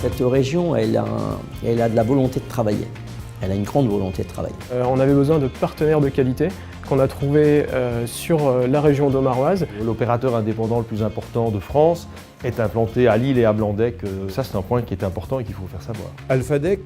Cette région, elle a de la volonté de travailler. Elle a une grande volonté de travailler. On avait besoin de partenaires de qualité qu'on a trouvés sur la région domaroise. L'opérateur indépendant le plus important de France est implanté à Lille et à Blandec. Ça, c'est un point qui est important et qu'il faut faire savoir. Alphadec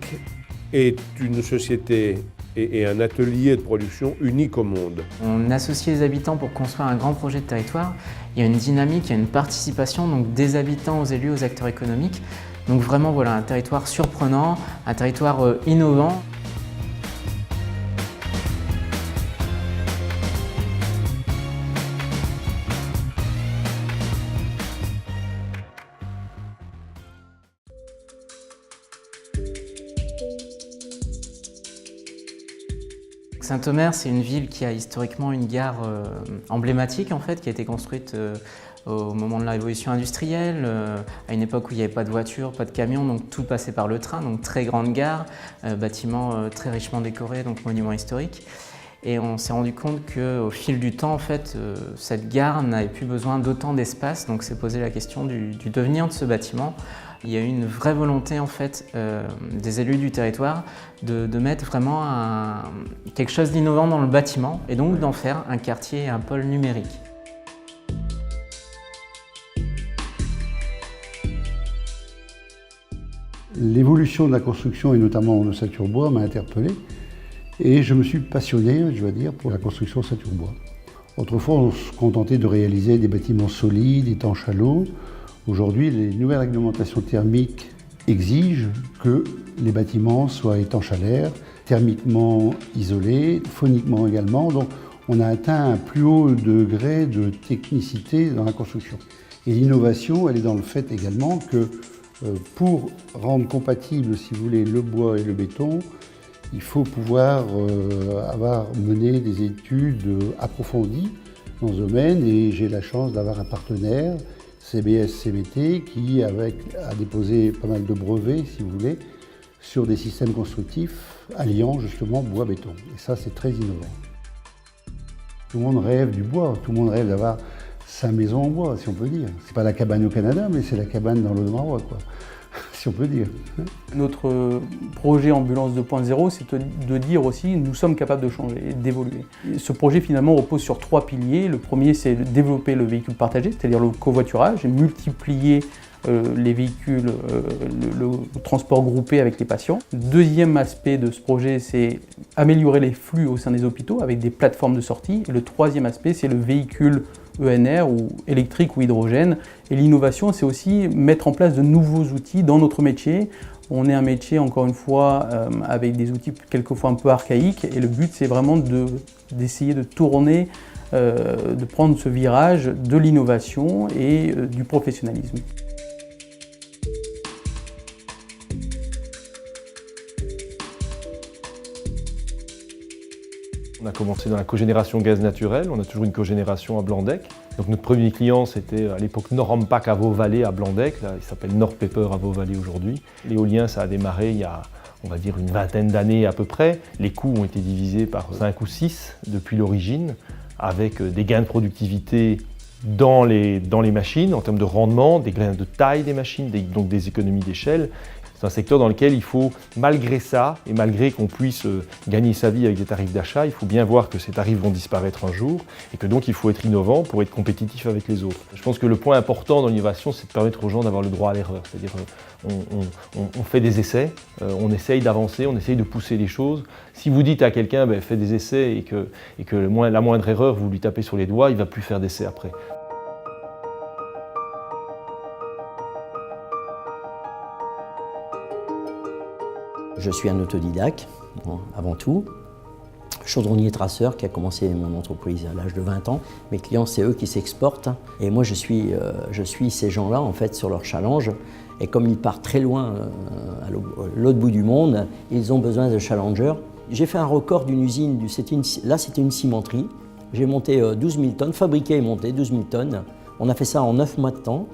est une société et un atelier de production unique au monde. On associe les habitants pour construire un grand projet de territoire. Il y a une dynamique, il y a une participation donc des habitants aux élus, aux acteurs économiques. Donc vraiment voilà, un territoire surprenant, un territoire innovant. Saint-Omer, c'est une ville qui a historiquement une gare emblématique en fait, qui a été construite au moment de la révolution industrielle, à une époque où il n'y avait pas de voiture, pas de camion, donc tout passait par le train, donc très grande gare, bâtiment très richement décoré, donc monument historique. Et on s'est rendu compte qu'au fil du temps, en fait, cette gare n'avait plus besoin d'autant d'espace, donc s'est posé la question du devenir de ce bâtiment. Il y a eu une vraie volonté en fait, des élus du territoire de mettre vraiment quelque chose d'innovant dans le bâtiment et donc d'en faire un quartier et un pôle numérique. L'évolution de la construction et notamment l'ossature bois m'a interpellé et je me suis passionné, je dois dire, pour la construction ossature bois. Autrefois, on se contentait de réaliser des bâtiments solides, étanches à l'eau. Aujourd'hui, les nouvelles réglementations thermiques exigent que les bâtiments soient étanches à l'air, thermiquement isolés, phoniquement également. Donc, on a atteint un plus haut degré de technicité dans la construction. Et l'innovation, elle est dans le fait également que pour rendre compatible, si vous voulez, le bois et le béton, il faut pouvoir avoir mené des études approfondies dans ce domaine. Et j'ai la chance d'avoir un partenaire, CBS-CBT, qui a déposé pas mal de brevets, si vous voulez, sur des systèmes constructifs alliant justement bois-béton. Et ça, c'est très innovant. Tout le monde rêve du bois, tout le monde rêve d'avoir sa maison en bois, si on peut dire. C'est pas la cabane au Canada, mais c'est la cabane dans le Maroc, quoi, si on peut dire. Notre projet Ambulance 2.0, c'est de dire aussi nous sommes capables de changer et d'évoluer. Ce projet finalement repose sur 3 piliers. Le premier, c'est de développer le véhicule partagé, c'est-à-dire le covoiturage, et multiplier les véhicules, le transport groupé avec les patients. Deuxième aspect de ce projet, c'est améliorer les flux au sein des hôpitaux avec des plateformes de sortie. Et le troisième aspect, c'est le véhicule ENR ou électrique ou hydrogène. Et l'innovation, c'est aussi mettre en place de nouveaux outils dans notre métier. On est un métier, encore une fois, avec des outils quelquefois un peu archaïques. Et le but, c'est vraiment d'essayer de tourner, de prendre ce virage de l'innovation et du professionnalisme. On a commencé dans la cogénération gaz naturel, on a toujours une cogénération à Blandec. Donc notre premier client, c'était à l'époque Norampac à Vauvallée à Blandec, là, il s'appelle Norpaper à Vauvallée aujourd'hui. L'éolien, ça a démarré il y a, on va dire, une vingtaine d'années à peu près. Les coûts ont été divisés par 5 ou 6 depuis l'origine, avec des gains de productivité dans les machines, en termes de rendement, des gains de taille des machines, donc des économies d'échelle. C'est un secteur dans lequel il faut, malgré ça, et malgré qu'on puisse gagner sa vie avec des tarifs d'achat, il faut bien voir que ces tarifs vont disparaître un jour et que donc il faut être innovant pour être compétitif avec les autres. Je pense que le point important dans l'innovation, c'est de permettre aux gens d'avoir le droit à l'erreur. C'est-à-dire on fait des essais, on essaye d'avancer, on essaye de pousser les choses. Si vous dites à quelqu'un fais des essais et que la moindre erreur, vous lui tapez sur les doigts, il ne va plus faire d'essais après. Je suis un autodidacte, avant tout. Chaudronnier traceur qui a commencé mon entreprise à l'âge de 20 ans. Mes clients, c'est eux qui s'exportent. Et moi, je suis ces gens-là, en fait, sur leur challenge. Et comme ils partent très loin, à l'autre bout du monde, ils ont besoin de challengers. J'ai fait un record d'une usine. Là, c'était une cimenterie. J'ai monté 12 000 tonnes, fabriqué et monté 12 000 tonnes. On a fait ça en 9 mois de temps.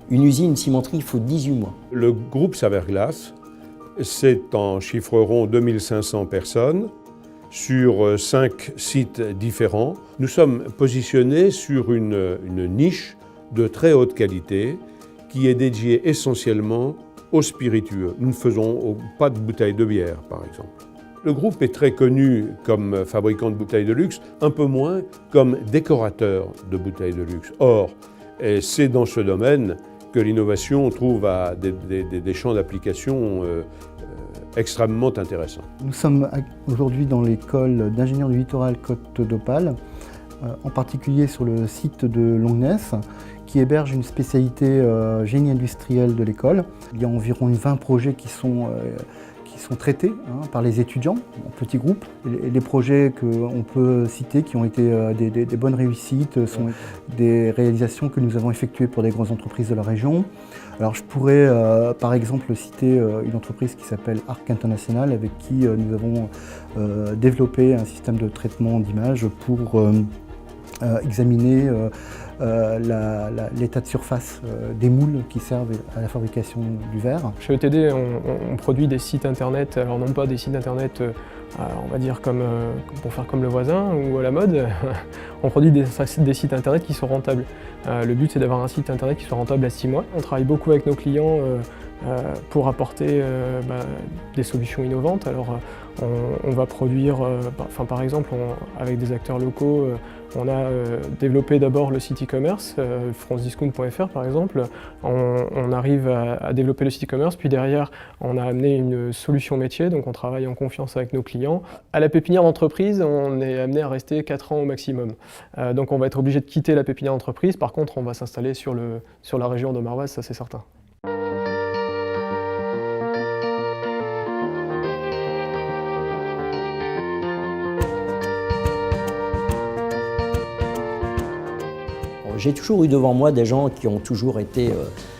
Une usine, une cimenterie, il faut 18 mois. Le groupe Saverglass, c'est en chiffre rond 2500 personnes sur 5 sites différents. Nous sommes positionnés sur une niche de très haute qualité qui est dédiée essentiellement aux spiritueux. Nous ne faisons pas de bouteilles de bière, par exemple. Le groupe est très connu comme fabricant de bouteilles de luxe, un peu moins comme décorateur de bouteilles de luxe. Or, c'est dans ce domaine que l'innovation trouve des champs d'application extrêmement intéressants. Nous sommes aujourd'hui dans l'école d'ingénieurs du littoral Côte d'Opale, en particulier sur le site de Longnes, qui héberge une spécialité génie industriel de l'école. Il y a environ 20 projets qui sont traités par les étudiants en petits groupes. Et les projets qu'on peut citer qui ont été des bonnes réussites sont des réalisations que nous avons effectuées pour des grandes entreprises de la région. Alors je pourrais par exemple citer une entreprise qui s'appelle Arc International avec qui nous avons développé un système de traitement d'images pour examiner l'état de surface des moules qui servent à la fabrication du verre. Chez ETD, on produit des sites internet, alors non pas des sites internet, on va dire pour faire comme le voisin ou à la mode, on produit des sites internet qui sont rentables. Le but c'est d'avoir un site internet qui soit rentable à 6 mois. On travaille beaucoup avec nos clients pour apporter des solutions innovantes. Alors on va produire, par exemple avec des acteurs locaux, on a développé d'abord le site e-commerce, francediscount.fr par exemple. On arrive à développer le site e-commerce, puis derrière on a amené une solution métier, donc on travaille en confiance avec nos clients. À la pépinière d'entreprise, on est amené à rester 4 ans au maximum. Donc on va être obligé de quitter la pépinière d'entreprise, par contre on va s'installer sur la région de Maroise, ça c'est certain. J'ai toujours eu devant moi des gens qui ont toujours été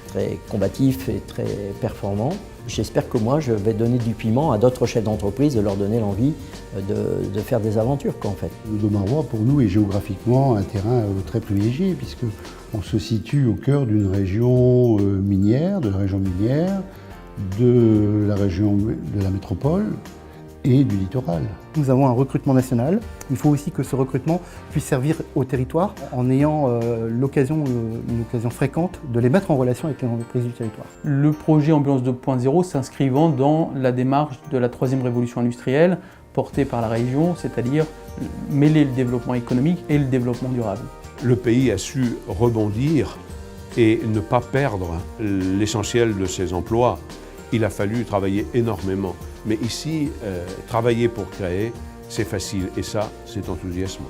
très combatifs et très performants. J'espère que moi, je vais donner du piment à d'autres chefs d'entreprise, de leur donner l'envie de faire des aventures, en fait. Le Domarois, pour nous, est géographiquement un terrain très privilégié, puisqu'on se situe au cœur d'une région minière, de la région de la métropole et du littoral. Nous avons un recrutement national. Il faut aussi que ce recrutement puisse servir au territoire en ayant une occasion fréquente de les mettre en relation avec les entreprises du territoire. Le projet Ambulance 2.0 s'inscrivant dans la démarche de la troisième révolution industrielle portée par la région, c'est-à-dire mêler le développement économique et le développement durable. Le pays a su rebondir et ne pas perdre l'essentiel de ses emplois. Il a fallu travailler énormément. Mais ici, travailler pour créer, c'est facile et ça, c'est enthousiasmant.